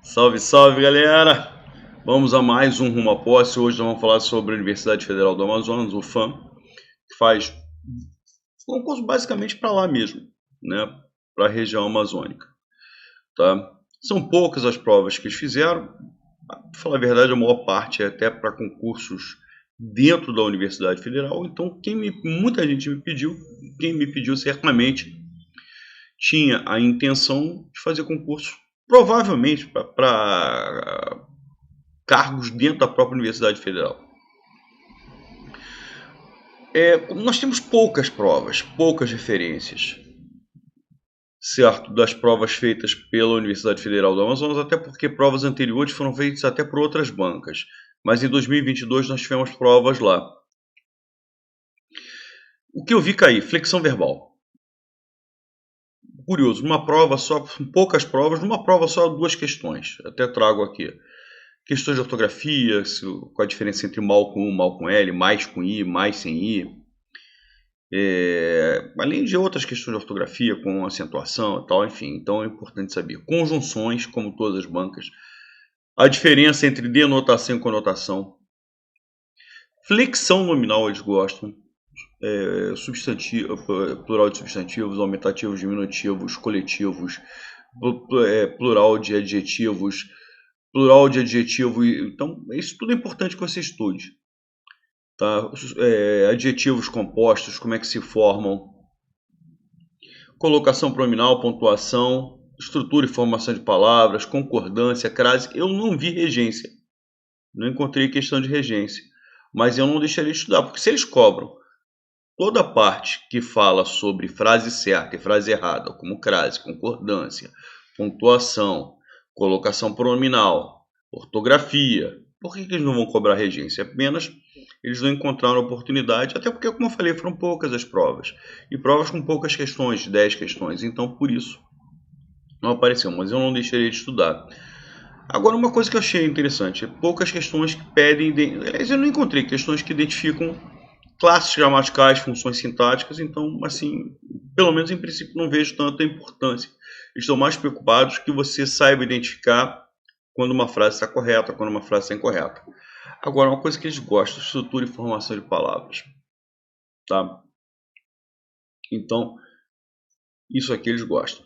Salve, salve, galera! Vamos a mais um Rumo à Posse. Hoje nós vamos falar sobre a Universidade Federal do Amazonas, o FAM, que faz concurso basicamente para lá mesmo, né? Para a região amazônica, tá? São poucas as provas que eles fizeram. Para falar a verdade, a maior parte é até para concursos dentro da Universidade Federal. Então, muita gente me pediu, quem me pediu certamente tinha a intenção de fazer concurso, provavelmente para cargos dentro da própria Universidade Federal. Nós temos poucas provas, poucas referências, certo, das provas feitas pela Universidade Federal do Amazonas, até porque provas anteriores foram feitas até por outras bancas, mas em 2022 nós tivemos provas lá. O que eu vi cair? Flexão verbal. Curioso, numa prova só, poucas provas, numa prova só 2 questões, até trago aqui. Questões de ortografia, qual a diferença entre mal com U, mal com L, mais com I, mais sem I. Além de outras questões de ortografia, com acentuação e tal, enfim. Então é importante saber. Conjunções, como todas as bancas. A diferença entre denotação e conotação. Flexão nominal eles gostam. Substantivo, plural de substantivos, aumentativos, diminutivos, coletivos, plural de adjetivos, plural de adjetivo. Então, isso tudo é importante que você estude. Tá? Adjetivos compostos, como é que se formam. Colocação pronominal, pontuação, estrutura e formação de palavras, concordância, crase. Eu não vi regência. Não encontrei questão de regência. Mas eu não deixaria de estudar, porque se eles cobram toda a parte que fala sobre frase certa e frase errada, como crase, concordância, pontuação, colocação pronominal, ortografia, por que eles não vão cobrar regência? Apenas eles não encontraram oportunidade, até porque, como eu falei, foram poucas as provas. E provas com poucas questões, 10 questões, então por isso não apareceu, mas eu não deixaria de estudar. Agora, uma coisa que eu achei interessante, poucas questões que pedem, aliás, eu não encontrei questões que identificam classes gramaticais, funções sintáticas, então, assim, pelo menos em princípio não vejo tanta importância. Estou mais preocupados que você saiba identificar quando uma frase está correta, quando uma frase está incorreta. Agora, uma coisa que eles gostam, estrutura e formação de palavras. Tá? Então, isso aqui eles gostam.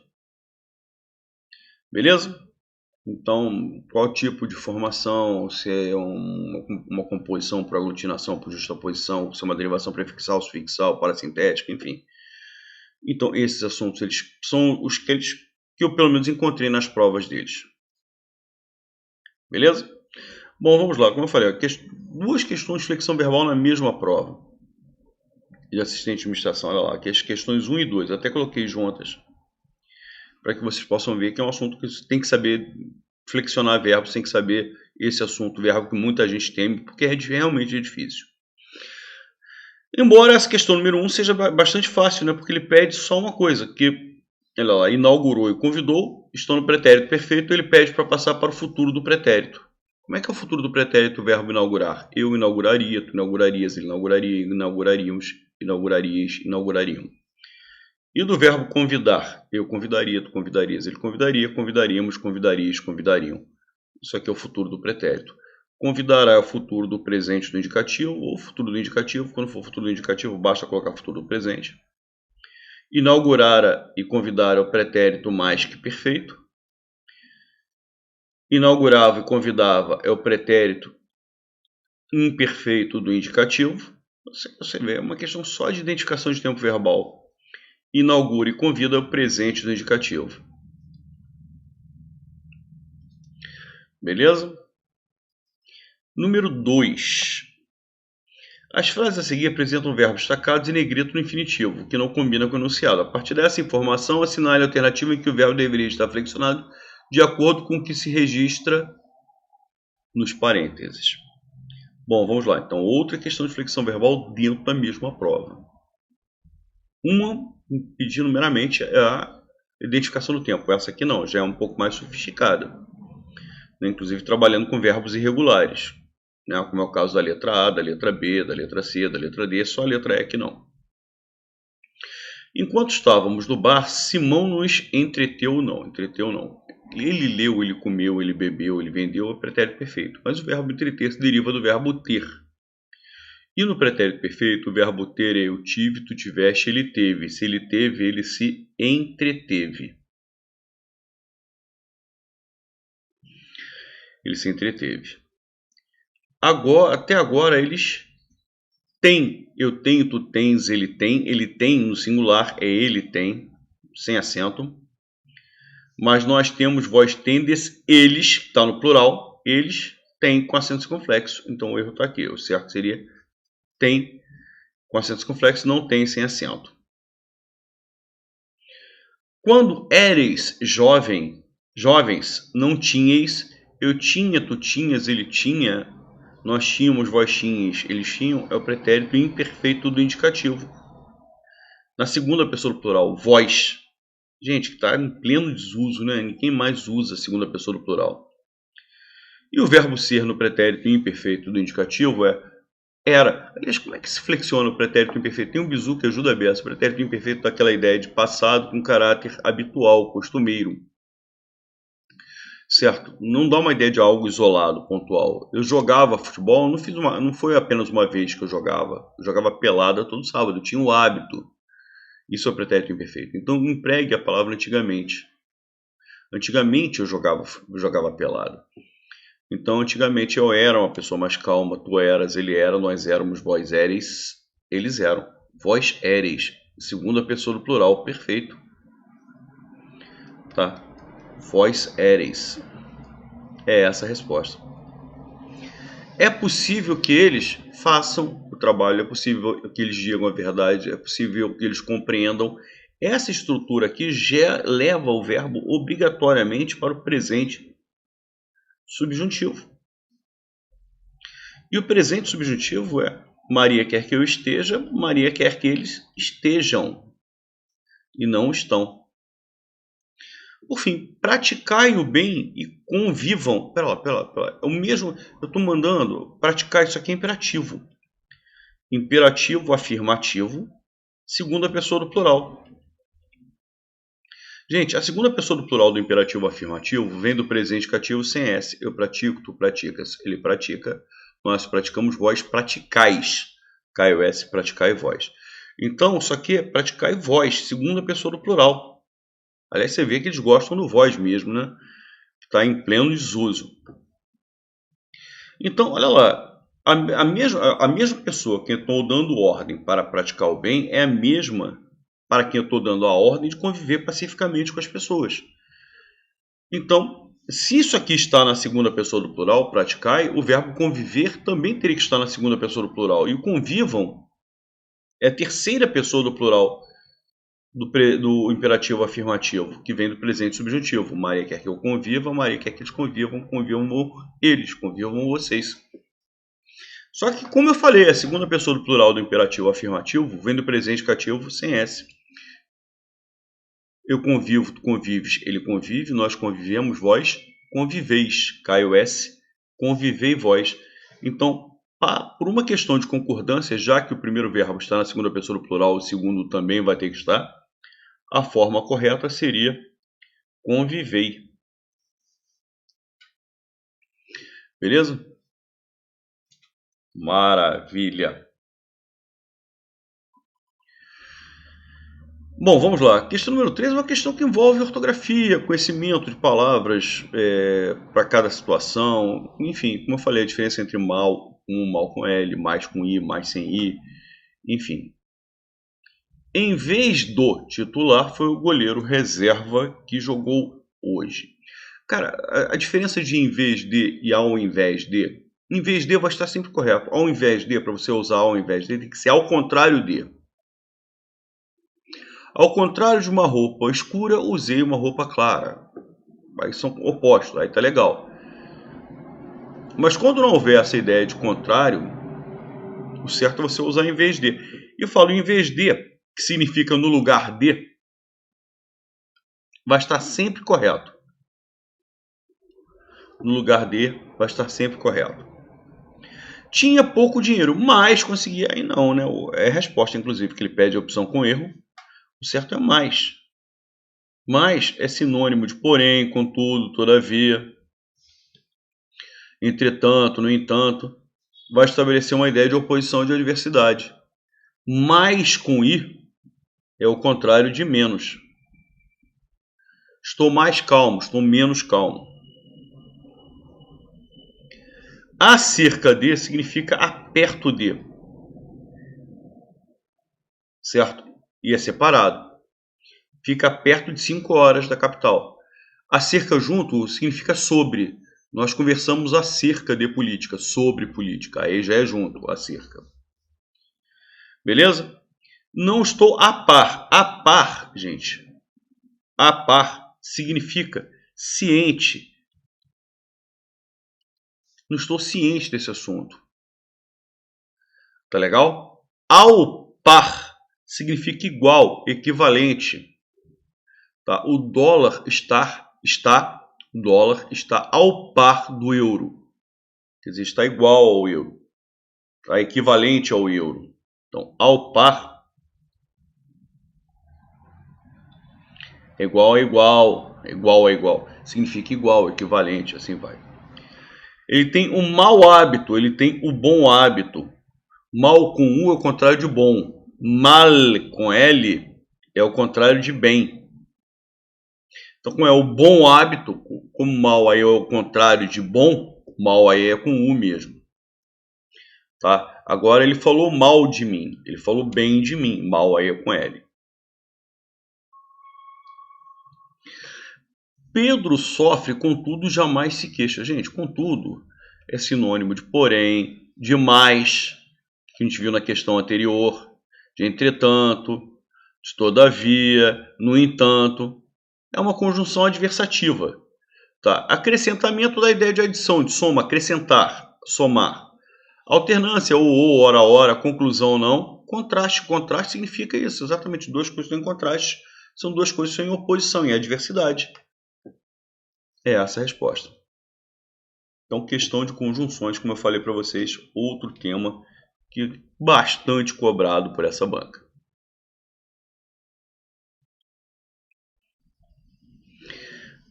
Beleza? Então, qual tipo de formação, se é uma composição por aglutinação, por justaposição, se é uma derivação prefixal, sufixal, parasintética, enfim. Então, esses assuntos eles são os que eu pelo menos encontrei nas provas deles. Beleza? Bom, vamos lá. Como eu falei, 2 questões de flexão verbal na mesma prova. De assistente de administração, olha lá, que as questões 1 e 2, até coloquei juntas, para que vocês possam ver que é um assunto que você tem que saber flexionar verbos, tem que saber esse assunto, verbo que muita gente teme, porque realmente é difícil. Embora essa questão número 1 seja bastante fácil, né? Porque ele pede só uma coisa, que olha lá, inaugurou e convidou, estão no pretérito perfeito, ele pede para passar para o futuro do pretérito. Como é que é o futuro do pretérito, o verbo inaugurar? Eu inauguraria, tu inaugurarias, ele inauguraria, inauguraríamos, inaugurarias, inaugurariam. E do verbo convidar? Eu convidaria, tu convidarias, ele convidaria, convidaríamos, convidarias, convidariam. Isso aqui é o futuro do pretérito. Convidará é o futuro do presente do indicativo ou futuro do indicativo. Quando for futuro do indicativo, basta colocar futuro do presente. Inaugurara e convidar é o pretérito mais que perfeito. Inaugurava e convidava é o pretérito imperfeito do indicativo. Você vê, é uma questão só de identificação de tempo verbal. Inaugura e convida é o presente do indicativo. Beleza? Número 2. As frases a seguir apresentam verbos destacados em negrito no infinitivo, que não combina com o enunciado. A partir dessa informação, assinale a alternativa em que o verbo deveria estar flexionado de acordo com o que se registra nos parênteses. Bom, vamos lá. Então, outra questão de flexão verbal dentro da mesma prova. Uma pedindo meramente a identificação do tempo. Essa aqui não, já é um pouco mais sofisticada. Inclusive trabalhando com verbos irregulares. Como é o caso da letra A, da letra B, da letra C, da letra D, só a letra E que não. Enquanto estávamos no bar, Simão nos entreteu não. Ele leu, ele comeu, ele bebeu, ele vendeu, é pretérito perfeito. Mas o verbo entreter se deriva do verbo ter. E no pretérito perfeito, o verbo ter é eu tive, tu tiveste, ele teve. Se ele teve, ele se entreteve. Ele se entreteve. Agora, até agora, eles têm. Eu tenho, tu tens, ele tem no singular, é ele tem, sem acento. Mas nós temos vós tendes, eles, que está no plural, eles têm com acento circunflexo. Então o erro está aqui. O certo seria tem com acento circunflexo, não tem sem acento. Quando éreis jovens, não tinhais, eu tinha, tu tinhas, ele tinha, nós tínhamos, vós tinhas, eles tinham, é o pretérito imperfeito do indicativo. Na segunda pessoa do plural, vós. Gente, que está em pleno desuso, né? Ninguém mais usa a segunda pessoa do plural. E o verbo ser no pretérito imperfeito do indicativo é era. Aliás, como é que se flexiona o pretérito imperfeito? Tem um bizu que ajuda a beça. O pretérito imperfeito dá aquela ideia de passado com caráter habitual, costumeiro. Certo? Não dá uma ideia de algo isolado, pontual. Eu jogava futebol, não foi apenas uma vez que eu jogava. Eu jogava pelada todo sábado, eu tinha o hábito. Isso é o pretérito imperfeito. Então empregue a palavra antigamente. Antigamente eu jogava pelado. Então antigamente eu era uma pessoa mais calma, tu eras, ele era, nós éramos, vós éreis, eles eram. Vós éreis, segunda pessoa do plural, perfeito. Tá? Vós éreis. É essa a resposta. É possível que eles façam o trabalho, é possível que eles digam a verdade, é possível que eles compreendam. Essa estrutura aqui já leva o verbo obrigatoriamente para o presente subjuntivo. E o presente subjuntivo é Maria quer que eu esteja, Maria quer que eles estejam e não estão. Por fim, praticai o bem e convivam. Pera lá. O mesmo, eu estou mandando praticar isso aqui é imperativo. Imperativo afirmativo, segunda pessoa do plural. Gente, a segunda pessoa do plural do imperativo afirmativo vem do presente cativo sem S. Eu pratico, tu praticas, ele pratica, nós praticamos, vós praticais. Caio S, praticai vós. Então, isso aqui é praticai vós, segunda pessoa do plural. Aliás, você vê que eles gostam do vós mesmo, né? Está em pleno desuso. Então, olha lá. A mesma pessoa que eu estou dando ordem para praticar o bem é a mesma para quem eu estou dando a ordem de conviver pacificamente com as pessoas. Então, se isso aqui está na segunda pessoa do plural, praticai, o verbo conviver também teria que estar na segunda pessoa do plural. E o convivam é a terceira pessoa do plural do imperativo afirmativo, que vem do presente subjuntivo. Maria quer que eu conviva, Maria quer que eles convivam eles, convivam vocês. Só que, como eu falei, a segunda pessoa do plural do imperativo afirmativo vem do presente cativo sem S. Eu convivo, tu convives, ele convive, nós convivemos, vós conviveis. Caio S, convivei vós. Então, por uma questão de concordância, já que o primeiro verbo está na segunda pessoa do plural, o segundo também vai ter que estar, a forma correta seria convivei. Beleza? Maravilha. Bom, vamos lá. Questão número 3 é uma questão que envolve ortografia, conhecimento de palavras para cada situação. Enfim, como eu falei, a diferença entre mal com L, mais com I, mais sem I. Enfim. Em vez do titular, foi o goleiro reserva que jogou hoje. Cara, a diferença de em vez de e ao invés de. Em vez de vai estar sempre correto. Ao invés de, para você usar ao invés de, tem que ser ao contrário de. Ao contrário de uma roupa escura, usei uma roupa clara. Aí são opostos, aí tá legal. Mas quando não houver essa ideia de contrário, o certo é você usar em vez de. E eu falo em vez de, que significa no lugar de, vai estar sempre correto. No lugar de, vai estar sempre correto. Tinha pouco dinheiro, mas conseguia. Aí não, né? É a resposta, inclusive, que ele pede a opção com erro. O certo é mais. Mas é sinônimo de porém, contudo, todavia, entretanto, no entanto. Vai estabelecer uma ideia de oposição de adversidade. Mais com i é o contrário de menos. Estou mais calmo, estou menos calmo. Acerca de significa aperto de. Certo? E é separado. Fica perto de 5 horas da capital. Acerca junto significa sobre. Nós conversamos acerca de política, sobre política. Aí já é junto, acerca. Beleza? Não estou a par. A par, gente. A par significa ciente. Não estou ciente desse assunto. Tá legal? Ao par significa igual, equivalente. Tá? O dólar está ao par do euro. Quer dizer, está igual ao euro. Está equivalente ao euro. Então, ao par é igual a igual, igual a igual. Significa igual, equivalente, assim vai. Ele tem um mau hábito, ele tem o bom hábito. Mal com U é o contrário de bom. Mal com L é o contrário de bem. Então, como é o bom hábito, como mal aí é o contrário de bom, mal aí é com U mesmo. Tá? Agora ele falou mal de mim, ele falou bem de mim, mal aí é com L. Pedro sofre, contudo, jamais se queixa. Gente, contudo é sinônimo de porém, de mais, que a gente viu na questão anterior, de entretanto, de todavia, no entanto. É uma conjunção adversativa. Tá? Acrescentamento da ideia de adição, de soma, acrescentar, somar. Alternância, ou, ora, conclusão, não. Contraste, contraste significa isso, exatamente. Duas coisas em contraste são duas coisas que estão em oposição, em adversidade. É essa a resposta. Então, questão de conjunções, como eu falei para vocês, outro tema que é bastante cobrado por essa banca.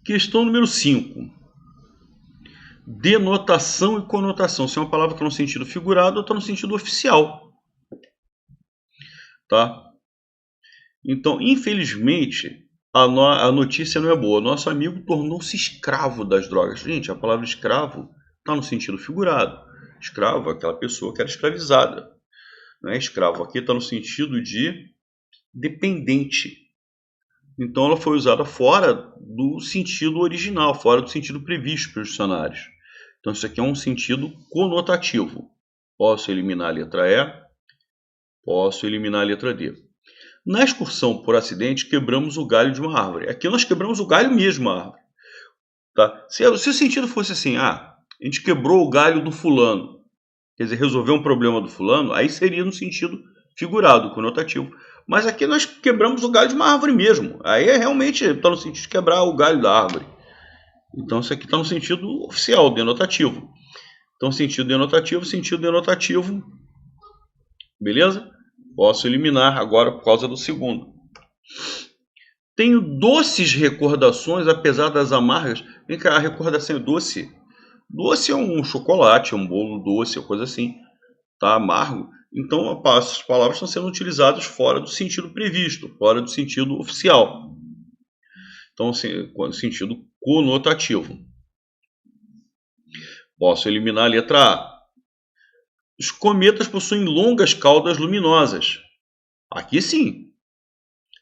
Questão número 5. Denotação e conotação. Se é uma palavra que está no sentido figurado ou está no sentido oficial. Tá? Então, infelizmente, a notícia não é boa. Nosso amigo tornou-se escravo das drogas. Gente, a palavra escravo está no sentido figurado. Escravo é aquela pessoa que era escravizada. Não é escravo. Aqui está no sentido de dependente. Então ela foi usada fora do sentido original, fora do sentido previsto pelos dicionários. Então isso aqui é um sentido conotativo. Posso eliminar a letra E, posso eliminar a letra D. Na excursão por acidente, quebramos o galho de uma árvore. Aqui nós quebramos o galho mesmo da árvore. Tá? Se o sentido fosse assim, a gente quebrou o galho do fulano, quer dizer, resolveu um problema do fulano, aí seria no sentido figurado, conotativo. Mas aqui nós quebramos o galho de uma árvore mesmo. Aí realmente está no sentido de quebrar o galho da árvore. Então isso aqui está no sentido oficial, denotativo. Então sentido denotativo. Beleza? Posso eliminar agora por causa do segundo. Tenho doces recordações, apesar das amargas. Vem cá, a recordação é doce. Doce é um chocolate, é um bolo doce, é coisa assim. Tá amargo. Então, essas palavras estão sendo utilizadas fora do sentido previsto, fora do sentido oficial. Então, no sentido conotativo. Posso eliminar a letra A. Os cometas possuem longas caudas luminosas. Aqui sim.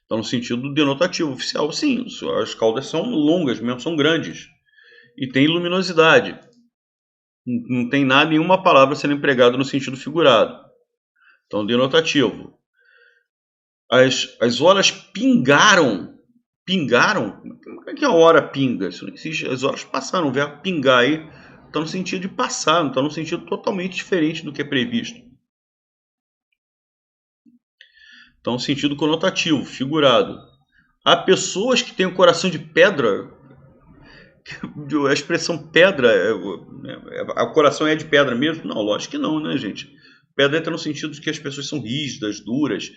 Então, no sentido denotativo oficial, sim. As caudas são longas, mesmo são grandes. E tem luminosidade. Não tem nenhuma palavra sendo empregada no sentido figurado. Então, denotativo. As horas pingaram. Pingaram? Como é que a hora pinga? Isso não existe. As horas passaram. O verbo pingar aí está no sentido de passar. Não está no sentido totalmente diferente do que é previsto. Então, sentido conotativo, figurado. Há pessoas que têm o coração de pedra. A expressão pedra, o coração é de pedra mesmo? Não, lógico que não, né, gente? Pedra entra no sentido de que as pessoas são rígidas, duras,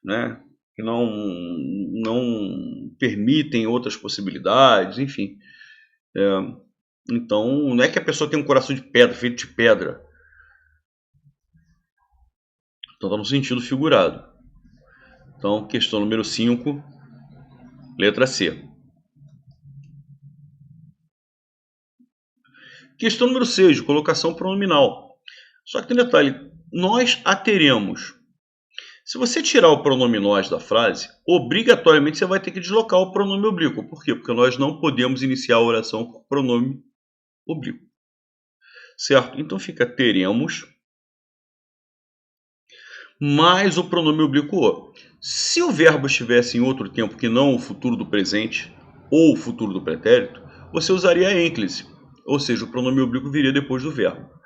né? que não permitem outras possibilidades, enfim. Então, não é que a pessoa tem um coração de pedra, feito de pedra. Então, está no sentido figurado. Então, questão número 5, letra C. Questão número 6, colocação pronominal. Só que tem um detalhe, nós a teremos. Se você tirar o pronome nós da frase, obrigatoriamente você vai ter que deslocar o pronome oblíquo. Por quê? Porque nós não podemos iniciar a oração com pronome oblíquo. Certo? Então fica teremos mais o pronome oblíquo o. Se o verbo estivesse em outro tempo que não o futuro do presente ou o futuro do pretérito, você usaria a ênclise, ou seja, o pronome oblíquo viria depois do verbo.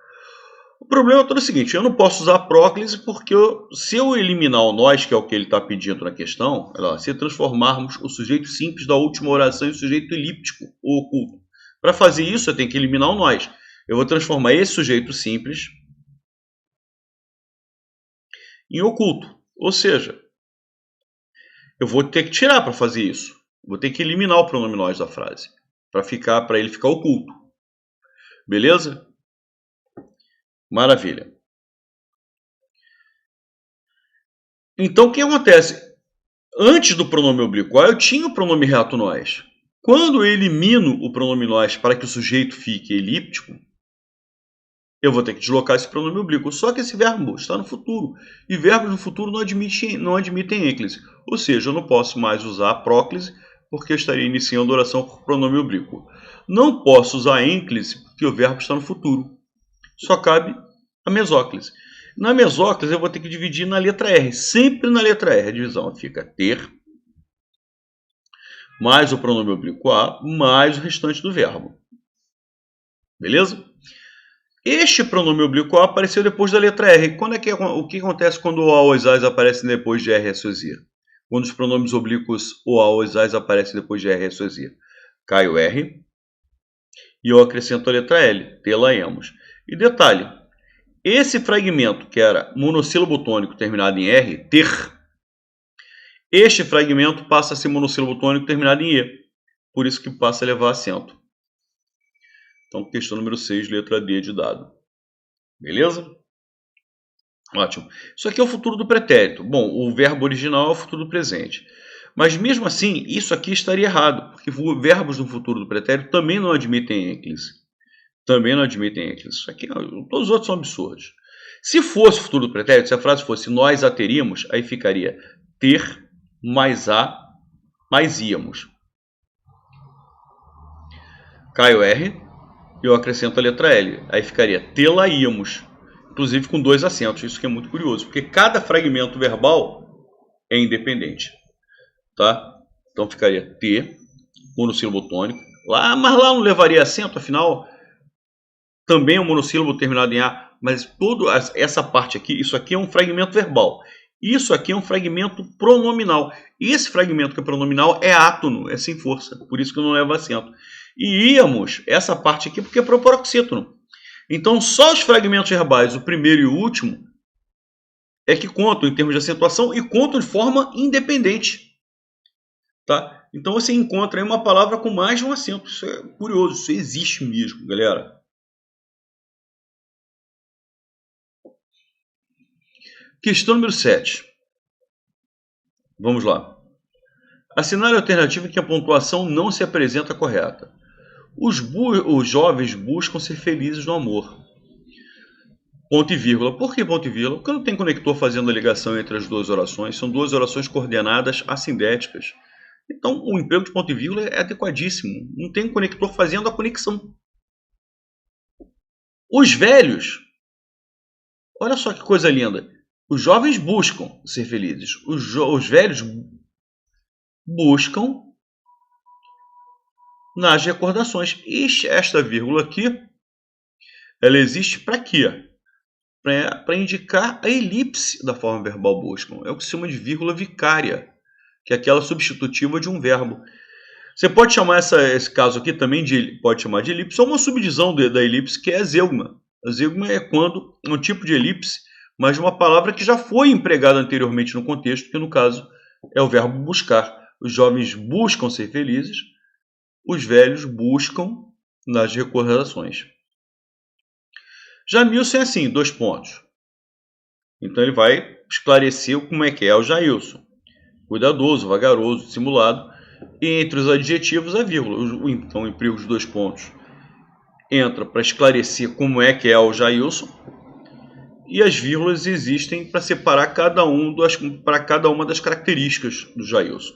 O problema é todo o seguinte, eu não posso usar próclise porque se eu eliminar o nós, que é o que ele está pedindo na questão, se transformarmos o sujeito simples da última oração em sujeito elíptico ou oculto. Para fazer isso, eu tenho que eliminar o nós. Eu vou transformar esse sujeito simples em oculto. Ou seja, eu vou ter que tirar para fazer isso. Vou ter que eliminar o pronome nós da frase, para ele ficar oculto. Beleza? Maravilha. Então, o que acontece? Antes do pronome oblíquo eu tinha o pronome reato nós. Quando eu elimino o pronome nós para que o sujeito fique elíptico, eu vou ter que deslocar esse pronome oblíquo. Só que esse verbo está no futuro. E verbos no futuro não admitem ênclise. Ou seja, eu não posso mais usar a próclise, porque eu estaria iniciando a oração com o pronome oblíquo. Não posso usar a ênclise, porque o verbo está no futuro. Só cabe a mesóclise. Na mesóclise eu vou ter que dividir na letra R. Sempre na letra R. A divisão fica ter, mais o pronome oblíquo a, mais o restante do verbo. Beleza? Este pronome oblíquo a apareceu depois da letra R. O que acontece quando o a ou as aparecem depois de R, S ou Z? Quando os pronomes oblíquos o a ou as aparecem depois de R, S ou Z? Cai o R e eu acrescento a letra L. Tê-la-emos. E detalhe, esse fragmento que era monossílabo tônico terminado em R, ter, este fragmento passa a ser monossílabo tônico terminado em E. Por isso que passa a levar acento. Então, questão número 6, letra D de dado. Beleza? Ótimo. Isso aqui é o futuro do pretérito. Bom, o verbo original é o futuro do presente. Mas mesmo assim, isso aqui estaria errado, porque verbos no futuro do pretérito também não admitem ênclise. Também não admitem ênclise. Isso aqui, todos os outros são absurdos. Se fosse o futuro do pretérito, se a frase fosse nós a teríamos, aí ficaria ter mais a mais íamos. Cai o R e eu acrescento a letra L. Aí ficaria tê-la íamos. Inclusive com 2 acentos. Isso que é muito curioso, porque cada fragmento verbal é independente. Tá? Então ficaria T, monossílabo tônico. Mas lá não levaria acento, afinal, também é um monossílabo terminado em A. Mas toda essa parte aqui, isso aqui é um fragmento verbal. Isso aqui é um fragmento pronominal. E esse fragmento que é pronominal é átono, é sem força. Por isso que não leva acento. E íamos, essa parte aqui, porque é proparoxítono. Então, só os fragmentos verbais, o primeiro e o último, é que contam em termos de acentuação e contam de forma independente. Tá? Então, você encontra aí uma palavra com mais de um acento. Isso é curioso, isso existe mesmo, galera. Questão número 7. Vamos lá. Assinale a alternativa em que a pontuação não se apresenta correta. Os jovens buscam ser felizes no amor. Ponto e vírgula. Por que ponto e vírgula? Porque não tem conector fazendo a ligação entre as duas orações. São duas orações coordenadas assindéticas. Então, o emprego de ponto e vírgula é adequadíssimo. Não tem conector fazendo a conexão. Os velhos. Olha só que coisa linda. Os jovens buscam ser felizes. Os velhos buscam nas recordações. E esta vírgula aqui, ela existe para quê? Para indicar a elipse da forma verbal buscam. É o que se chama de vírgula vicária, que é aquela substitutiva de um verbo. Você pode chamar esse caso aqui também pode chamar de elipse, ou uma subdivisão da elipse, que é a zeugma. A zeugma é quando um tipo de elipse, mas de uma palavra que já foi empregada anteriormente no contexto, que no caso é o verbo buscar. Os jovens buscam ser felizes, os velhos buscam nas recordações. Jamilson é assim, 2 pontos. Então ele vai esclarecer como é que é o Jailson. Cuidadoso, vagaroso, dissimulado. E entre os adjetivos, a vírgula. Então, o emprego de 2 pontos entra para esclarecer como é que é o Jailson. E as vírgulas existem para separar para cada uma das características do Jailson.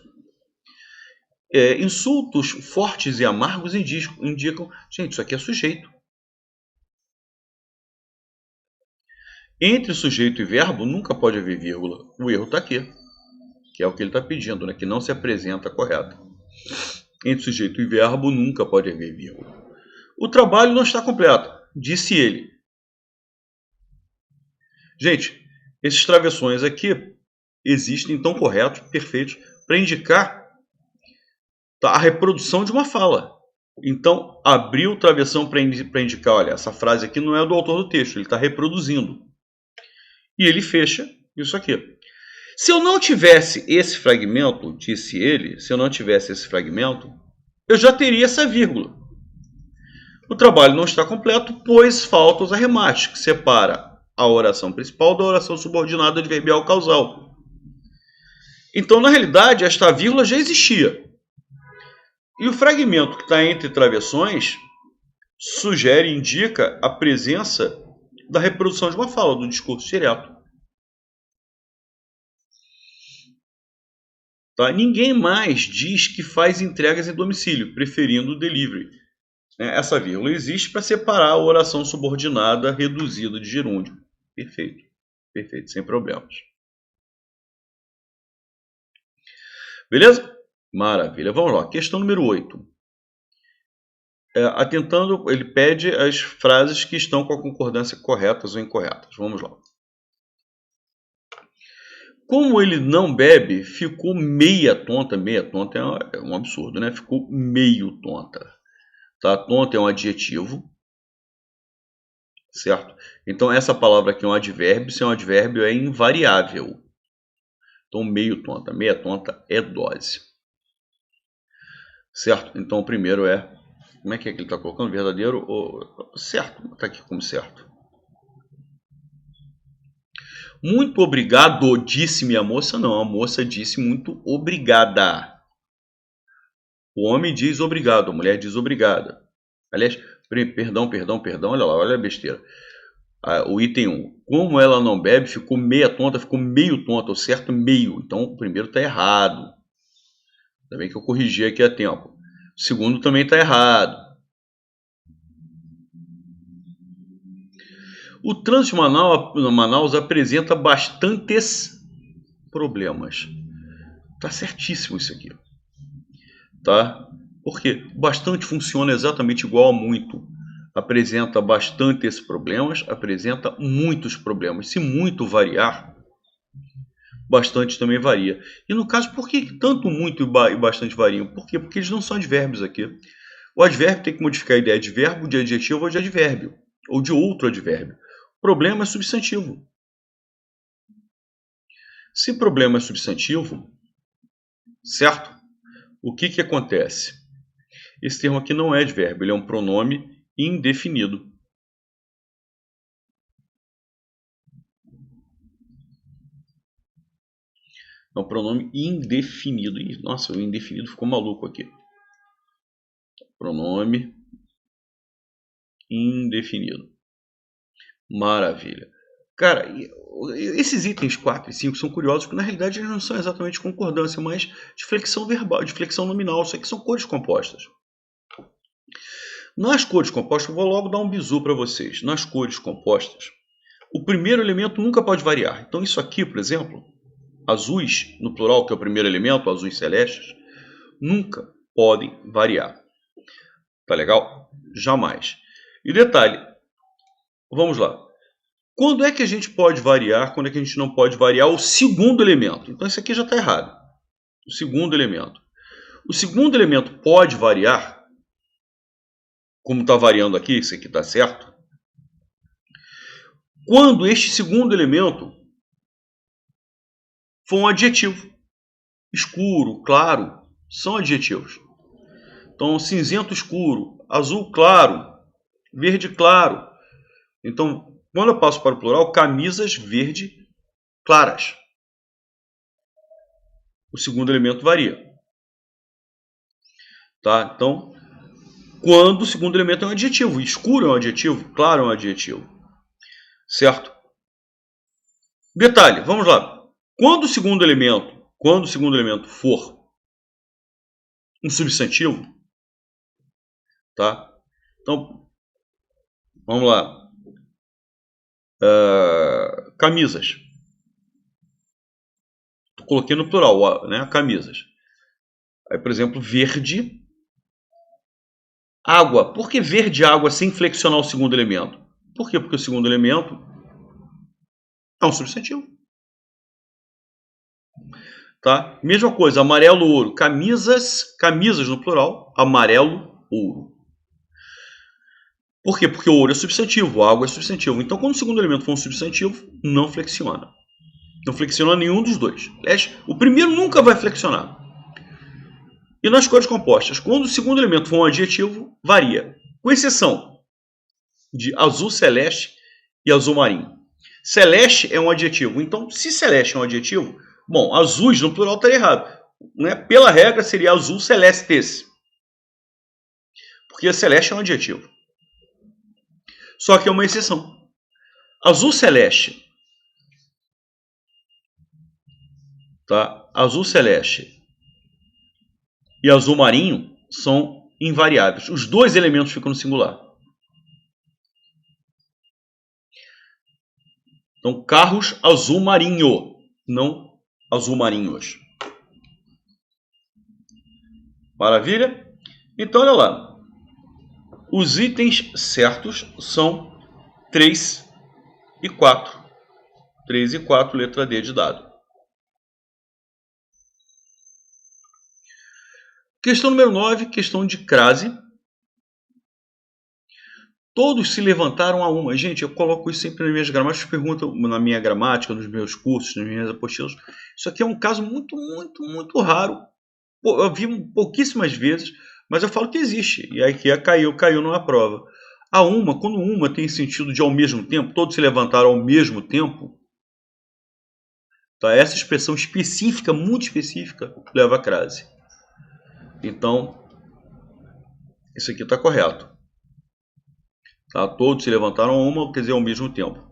Insultos fortes e amargos indicam, gente, isso aqui é sujeito. Entre sujeito e verbo nunca pode haver vírgula. O erro está aqui, que é o que ele está pedindo, né? Que não se apresenta correto. Entre sujeito e verbo nunca pode haver vírgula. O trabalho não está completo, disse ele. Gente, esses travessões aqui existem, então, corretos, perfeitos, para indicar a reprodução de uma fala. Então, abriu o travessão para indicar, olha, essa frase aqui não é do autor do texto, ele está reproduzindo. E ele fecha isso aqui. Se eu não tivesse esse fragmento, disse ele, se eu não tivesse esse fragmento, eu já teria essa vírgula. O trabalho não está completo, pois falta os arremates, que separa a oração principal da oração subordinada adverbial causal. Então, na realidade, esta vírgula já existia. E o fragmento que está entre travessões sugere, indica a presença da reprodução de uma fala, do discurso direto. Tá? Ninguém mais diz que faz entregas em domicílio, preferindo o delivery. Essa vírgula existe para separar a oração subordinada reduzida de gerúndio. Perfeito. Perfeito, sem problemas. Beleza? Maravilha. Vamos lá. Questão número 8. Atentando, ele pede as frases que estão com a concordância corretas ou incorretas. Vamos lá. Como ele não bebe, ficou meia tonta. Meia tonta é um absurdo, né? Ficou meio tonta. Tá? Tonta é um adjetivo. Certo? Então, essa palavra aqui é um advérbio. Se é um advérbio, é invariável. Então, meio tonta. Meia tonta é dose. Certo? Então, o primeiro é... Como é que ele está colocando? Verdadeiro ou... Certo. Está aqui como certo. Muito obrigado, disse-me a moça. Não, a moça disse muito obrigada. O homem diz obrigado, a mulher diz obrigada. Aliás, perdão, olha lá, olha a besteira. O item 1. Como ela não bebe, ficou meia tonta, ficou meio tonta, o certo meio. Então, o primeiro está errado. Ainda bem que eu corrigi aqui a tempo. O segundo também está errado. O trânsito de Manaus apresenta bastantes problemas. Tá certíssimo isso aqui. Tá? Porque bastante funciona exatamente igual a muito. Apresenta bastantes problemas, apresenta muitos problemas. Se muito variar, bastante também varia. E no caso, por que tanto muito e bastante variam? Por quê? Porque eles não são advérbios aqui. O advérbio tem que modificar a ideia de verbo, de adjetivo ou de advérbio. Ou de outro advérbio. Problema é substantivo. Se problema é substantivo, certo? O que acontece? Esse termo aqui não é advérbio, ele é um pronome indefinido. É um pronome indefinido. Nossa, o indefinido ficou maluco aqui. Pronome indefinido. Maravilha. Cara, esses itens 4 e 5 são curiosos, porque na realidade eles não são exatamente concordância, mas de flexão verbal, de flexão nominal. Isso aqui são cores compostas. Nas cores compostas, eu vou logo dar um bizu para vocês. Nas cores compostas, o primeiro elemento nunca pode variar. Então isso aqui, por exemplo, azuis, no plural, que é o primeiro elemento, azuis celestes, nunca podem variar. Tá legal? Jamais. E detalhe, vamos lá. Quando é que a gente pode variar? Quando é que a gente não pode variar? O segundo elemento. Então, isso aqui já está errado. O segundo elemento. O segundo elemento pode variar, como está variando aqui, isso aqui está certo, quando este segundo elemento for um adjetivo. escuro, claro, são adjetivos. Então, cinzento escuro, azul claro, verde claro. Então, quando eu passo para o plural, camisas verde claras. O segundo elemento varia. Tá? Então, quando o segundo elemento é um adjetivo, escuro é um adjetivo, claro é um adjetivo. Certo? Detalhe, vamos lá. Quando o segundo elemento for um substantivo, tá? Então, vamos lá. Camisas. Coloquei no plural, né? Camisas. Aí, por exemplo, verde. Água. Por que verde água sem flexionar o segundo elemento? Por quê? Porque o segundo elemento é um substantivo. Tá? Mesma coisa, amarelo, ouro. Camisas no plural, amarelo, ouro. Por quê? Porque o ouro é substantivo, a água é substantivo. Então, quando o segundo elemento for um substantivo, não flexiona. Não flexiona nenhum dos dois. Aliás, o primeiro nunca vai flexionar. E nas cores compostas, quando o segundo elemento for um adjetivo, varia. Com exceção de azul celeste e azul marinho. Celeste é um adjetivo. Então, se celeste é um adjetivo, bom, azuis no plural estaria errado. Né? Pela regra, seria azul celestes. Porque celeste é um adjetivo. Só que é uma exceção. Azul celeste. Tá? Azul celeste e azul marinho são invariáveis. Os dois elementos ficam no singular. Então, carros azul marinho, não azul marinhos. Maravilha? Então, olha lá. Os itens certos são 3 e 4. 3 e 4, letra D de dado. Questão número 9, questão de crase. Todos se levantaram a uma. Gente, eu coloco isso sempre nas minhas gramáticas, perguntam na minha gramática, nos meus cursos, nas minhas apostilas. Isso aqui é um caso muito, muito, muito raro. Eu vi pouquíssimas vezes, mas eu falo que existe. E aqui caiu numa prova. A uma, quando uma tem sentido de ao mesmo tempo, todos se levantaram ao mesmo tempo, tá? Essa expressão específica, muito específica, leva a crase. Então, isso aqui está correto. Tá? Todos se levantaram a uma, quer dizer, ao mesmo tempo.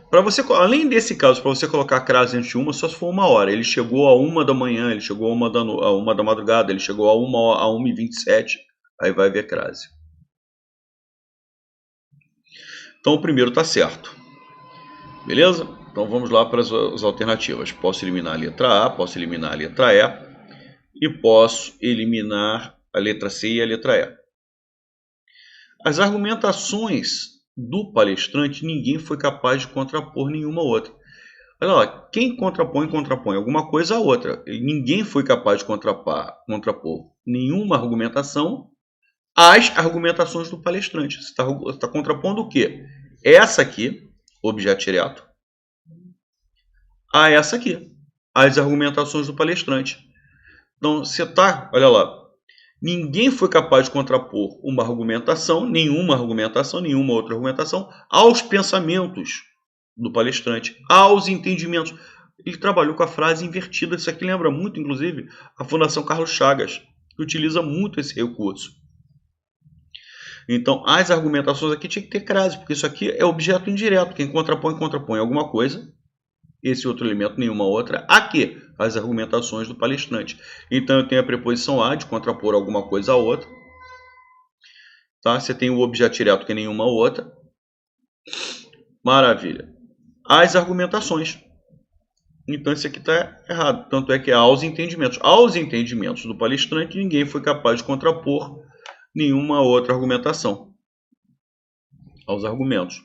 Para você, além desse caso, para você colocar a crase antes de uma, só se for uma hora. Ele chegou a 1 da manhã, ele chegou a 1 da madrugada, ele chegou a 1h27, aí vai ver crase. Então o primeiro está certo. Beleza? Então vamos lá para as alternativas. Posso eliminar a letra A, posso eliminar a letra E e posso eliminar a letra C e a letra E. As argumentações do palestrante, ninguém foi capaz de contrapor nenhuma outra. Olha lá, quem contrapõe alguma coisa a outra. Ninguém foi capaz de contrapor nenhuma argumentação às argumentações do palestrante. Você está contrapondo o quê? Essa aqui, objeto direto, a essa aqui, as argumentações do palestrante. Então, você está, olha lá, ninguém foi capaz de contrapor uma argumentação, nenhuma outra argumentação, aos pensamentos do palestrante, aos entendimentos. Ele trabalhou com a frase invertida. Isso aqui lembra muito, inclusive, a Fundação Carlos Chagas, que utiliza muito esse recurso. Então, as argumentações aqui tinha que ter crase, porque isso aqui é objeto indireto. Quem contrapõe alguma coisa, esse outro elemento, nenhuma outra. A quê? As argumentações do palestrante. Então, eu tenho a preposição a de contrapor alguma coisa a outra. Tá? Você tem o objeto direto, que é nenhuma outra. Maravilha. As argumentações. Então, isso aqui está errado. Tanto é que é aos entendimentos. Aos entendimentos do palestrante, ninguém foi capaz de contrapor nenhuma outra argumentação. Aos argumentos.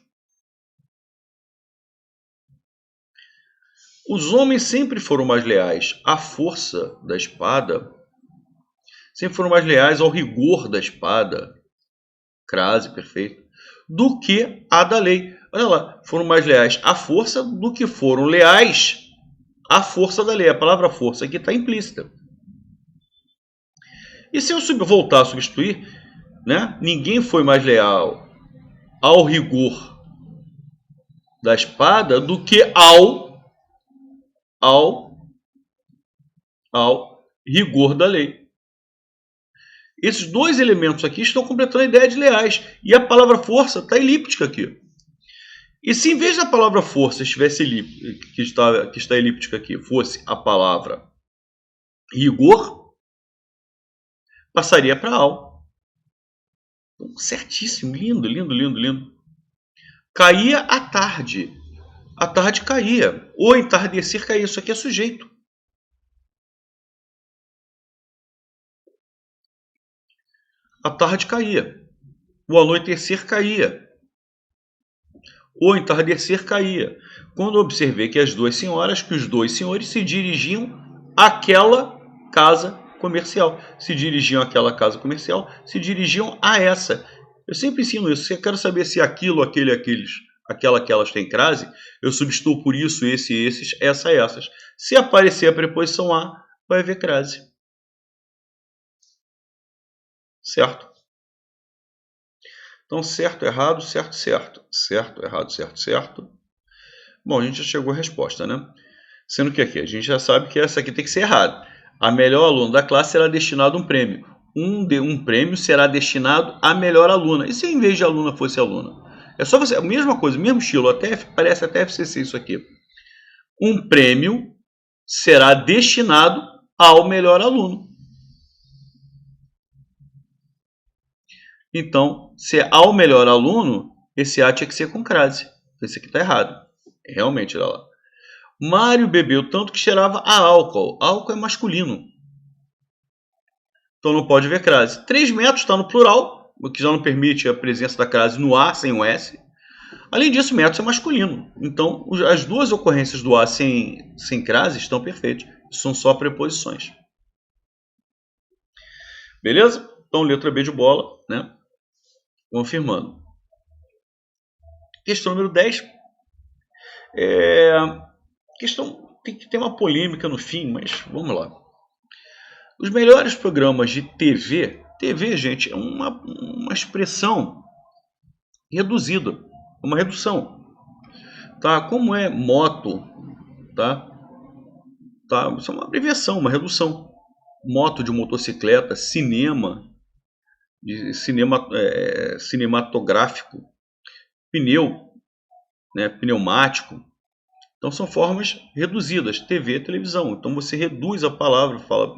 Os homens sempre foram mais leais à força da espada, sempre foram mais leais ao rigor da espada, crase, perfeito, do que a da lei. Olha lá, foram mais leais à força do que foram leais a força da lei. A palavra força aqui está implícita. E se eu voltar a substituir, né, ninguém foi mais leal ao rigor da espada do que ao rigor da lei. Esses dois elementos aqui estão completando a ideia de leais. E a palavra força está elíptica aqui. E se em vez da palavra força estivesse que está elíptica aqui, fosse a palavra rigor, passaria para ao. Certíssimo, lindo, lindo, lindo, lindo. Caía à tarde. A tarde caía. O entardecer caía. Isso aqui é sujeito. A tarde caía. O anoitecer caía. O entardecer caía. Quando observei que as duas senhoras, que os dois senhores se dirigiam àquela casa comercial. Se dirigiam àquela casa comercial, se dirigiam a essa. Eu sempre ensino isso. Se eu quero saber se aquilo, aquele, aqueles, aquelas têm crase, eu substituo por isso, esse, esses, essa, essas. Se aparecer a preposição a, vai haver crase. Certo? Então, certo, errado, certo, certo. Certo, errado, certo, certo. Bom, a gente já chegou à resposta, né? Sendo que aqui a gente já sabe que essa aqui tem que ser errada. A melhor aluna da classe será destinado a um prêmio. Um prêmio será destinado à melhor aluna. E se em vez de aluna fosse aluna? É só você, a mesma coisa, mesmo estilo, parece até FCC isso aqui. Um prêmio será destinado ao melhor aluno. Então, se é ao melhor aluno, esse A tinha que ser com crase. Esse aqui está errado. Realmente, olha lá. Mário bebeu tanto que cheirava a álcool. Álcool é masculino. Então não pode haver crase. 3 metros está no plural, o que já não permite a presença da crase no A sem o S. Além disso, metros é masculino. Então, as duas ocorrências do A sem crase estão perfeitas. São só preposições. Beleza? Então, letra B de bola, né? Confirmando. Questão número 10. Questão tem que ter uma polêmica no fim, mas vamos lá. Os melhores programas de TV... TV, gente, é uma expressão reduzida. Uma redução. Tá? Como é moto, tá? Isso é uma abreviação, uma redução. Moto de motocicleta, cinema, cinematográfico, pneu, né, pneumático. Então são formas reduzidas, TV, televisão. Então você reduz a palavra, fala,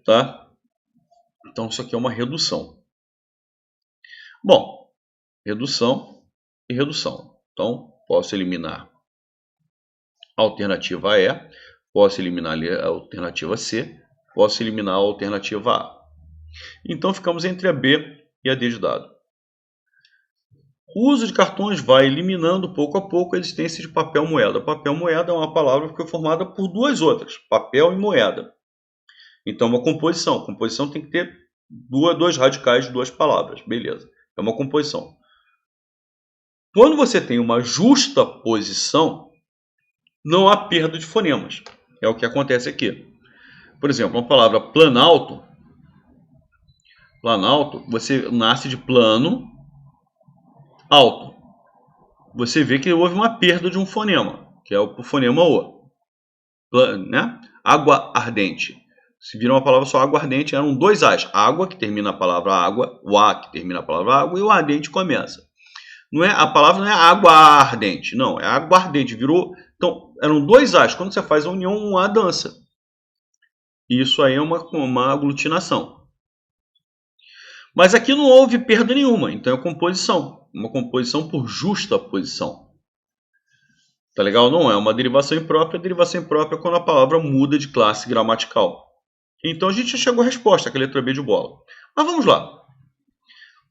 tá? Então isso aqui é uma redução. Bom, redução e redução. Então posso eliminar a alternativa E, posso eliminar a alternativa C, posso eliminar a alternativa A. Então ficamos entre a B e a D de dado. O uso de cartões vai eliminando pouco a pouco a existência de papel moeda. Papel moeda é uma palavra que foi formada por duas outras, papel e moeda. Então uma composição. A composição tem que ter dois radicais de duas palavras. Beleza. É uma composição. Quando você tem uma justa posição, não há perda de fonemas. É o que acontece aqui. Por exemplo, uma palavra planalto. Planalto, você nasce de plano alto. Você vê que houve uma perda de um fonema, que é o fonema O. Né? Água ardente. Se viram uma palavra só água ardente, eram dois As. Água, que termina a palavra água, o A, que termina a palavra água, e o ardente começa. A palavra não é água ardente, não, é água ardente. Virou. Então, eram dois As. Quando você faz a união, um A dança. Isso aí é uma aglutinação. Mas aqui não houve perda nenhuma, então é composição. Uma composição por justa posição. Tá legal? Não é uma derivação imprópria. A derivação imprópria é quando a palavra muda de classe gramatical. Então a gente já chegou à resposta, que é a letra B de bola. Mas vamos lá.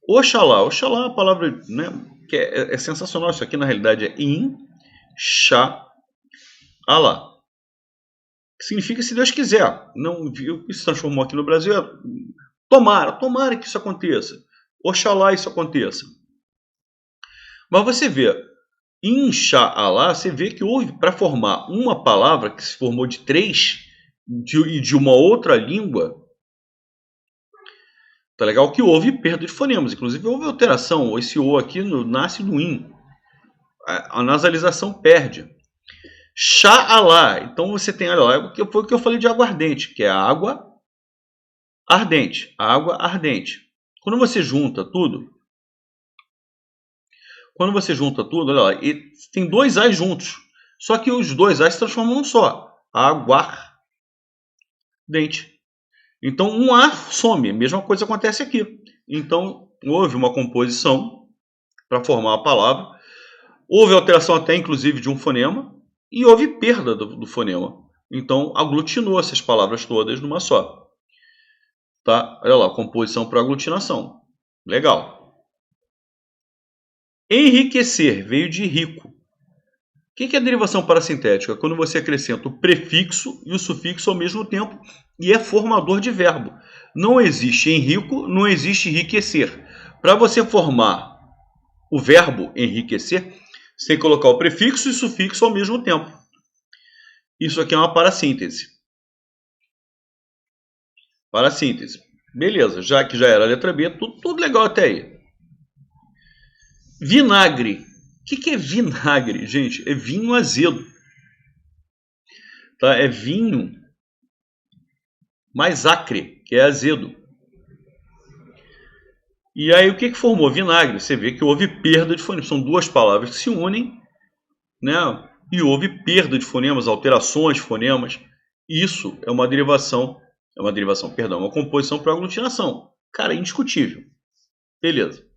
Oxalá. Oxalá é uma palavra, né, que é sensacional. Isso aqui na realidade é Inxalá. Que significa se Deus quiser. Não viu o que se transformou aqui no Brasil? Tomara que isso aconteça. Oxalá isso aconteça. Mas você vê, Insha'Allah, você vê que houve, para formar uma palavra que se formou de 3 e de uma outra língua, tá legal? Que houve perda de fonemas. Inclusive houve alteração. Esse O aqui nasce do IN. A nasalização perde. Sha'Allah. Então você tem, olha lá, foi o que eu falei de aguardente, que é a água ardente. A água ardente. Quando você junta tudo, olha lá, e tem 2 A's juntos. Só que os 2 A's se transformam num só. Aguardente. Então um A some. A mesma coisa acontece aqui. Então houve uma composição para formar a palavra. Houve alteração até inclusive de um fonema. E houve perda do fonema. Então aglutinou essas palavras todas numa só. Tá? Olha lá, composição para aglutinação. Legal. Enriquecer veio de rico. O que é a derivação parasintética? Quando você acrescenta o prefixo e o sufixo ao mesmo tempo e é formador de verbo. Não existe enrico, não existe enriquecer. Para você formar o verbo enriquecer, você tem que colocar o prefixo e o sufixo ao mesmo tempo. Isso aqui é uma parassíntese. Parassíntese. Beleza, já que já era a letra B, tudo legal até aí. Vinagre. O que é vinagre, gente? É vinho azedo. Tá? É vinho mais acre, que é azedo. E aí o que formou vinagre? Você vê que houve perda de fonemas. São 2 palavras que se unem, né? E houve perda de fonemas, alterações de fonemas. Isso é uma derivação, uma composição para aglutinação. Cara, indiscutível. Beleza.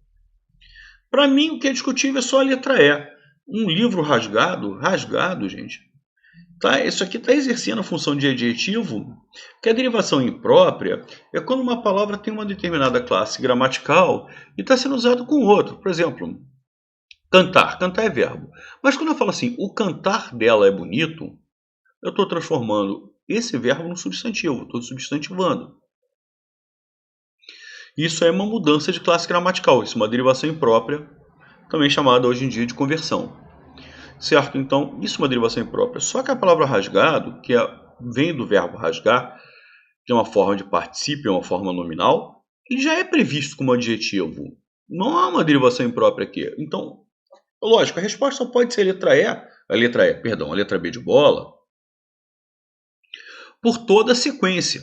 Para mim, o que é discutível é só a letra E. Um livro rasgado, gente. Tá? Isso aqui está exercendo a função de adjetivo, que a derivação imprópria é quando uma palavra tem uma determinada classe gramatical e está sendo usado com outro. Por exemplo, cantar. Cantar é verbo. Mas quando eu falo assim, o cantar dela é bonito, eu estou transformando esse verbo no substantivo. Estou substantivando. Isso é uma mudança de classe gramatical. Isso é uma derivação imprópria, também chamada hoje em dia de conversão. Certo? Então, isso é uma derivação imprópria. Só que a palavra rasgado, que vem do verbo rasgar, que é uma forma de particípio, é uma forma nominal, e já é previsto como adjetivo. Não há uma derivação imprópria aqui. Então, lógico, a resposta só pode ser a letra B de bola, por toda a sequência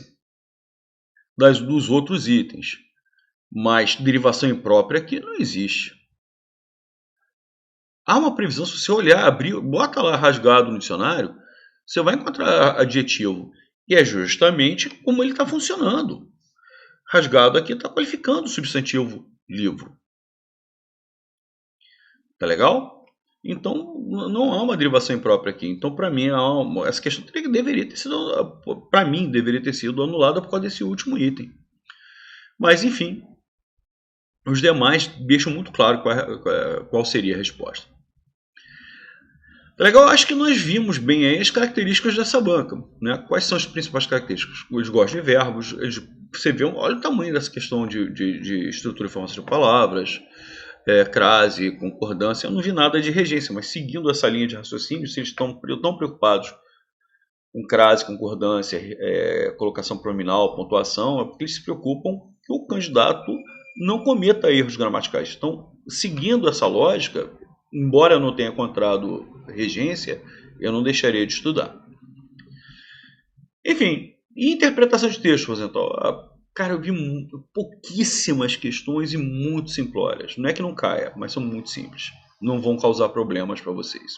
dos outros itens. Mas derivação imprópria aqui não existe. Há uma previsão, se você olhar, abrir, bota lá rasgado no dicionário, você vai encontrar adjetivo. E é justamente como ele está funcionando. Rasgado aqui está qualificando o substantivo livro. Tá legal? Então, não há uma derivação imprópria aqui. Então, para mim, essa questão deveria ter sido anulada por causa desse último item. Mas, enfim, os demais deixam muito claro qual seria a resposta. Legal, acho que nós vimos bem aí as características dessa banca. Né? Quais são as principais características? Eles gostam de verbos, você vê, olha o tamanho dessa questão de estrutura e formação de palavras, crase, concordância. Eu não vi nada de regência, mas seguindo essa linha de raciocínio, se eles estão tão preocupados com crase, concordância, colocação pronominal, pontuação, é porque eles se preocupam que o candidato não cometa erros gramaticais. Então, seguindo essa lógica, embora eu não tenha encontrado regência, eu não deixaria de estudar. Enfim, interpretação de texto, por exemplo. Cara, eu vi pouquíssimas questões e muito simplórias. Não é que não caia, mas são muito simples. Não vão causar problemas para vocês.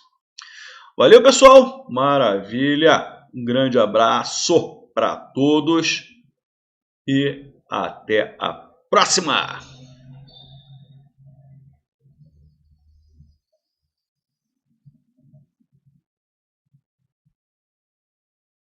Valeu, pessoal! Maravilha! Um grande abraço para todos e até a próxima!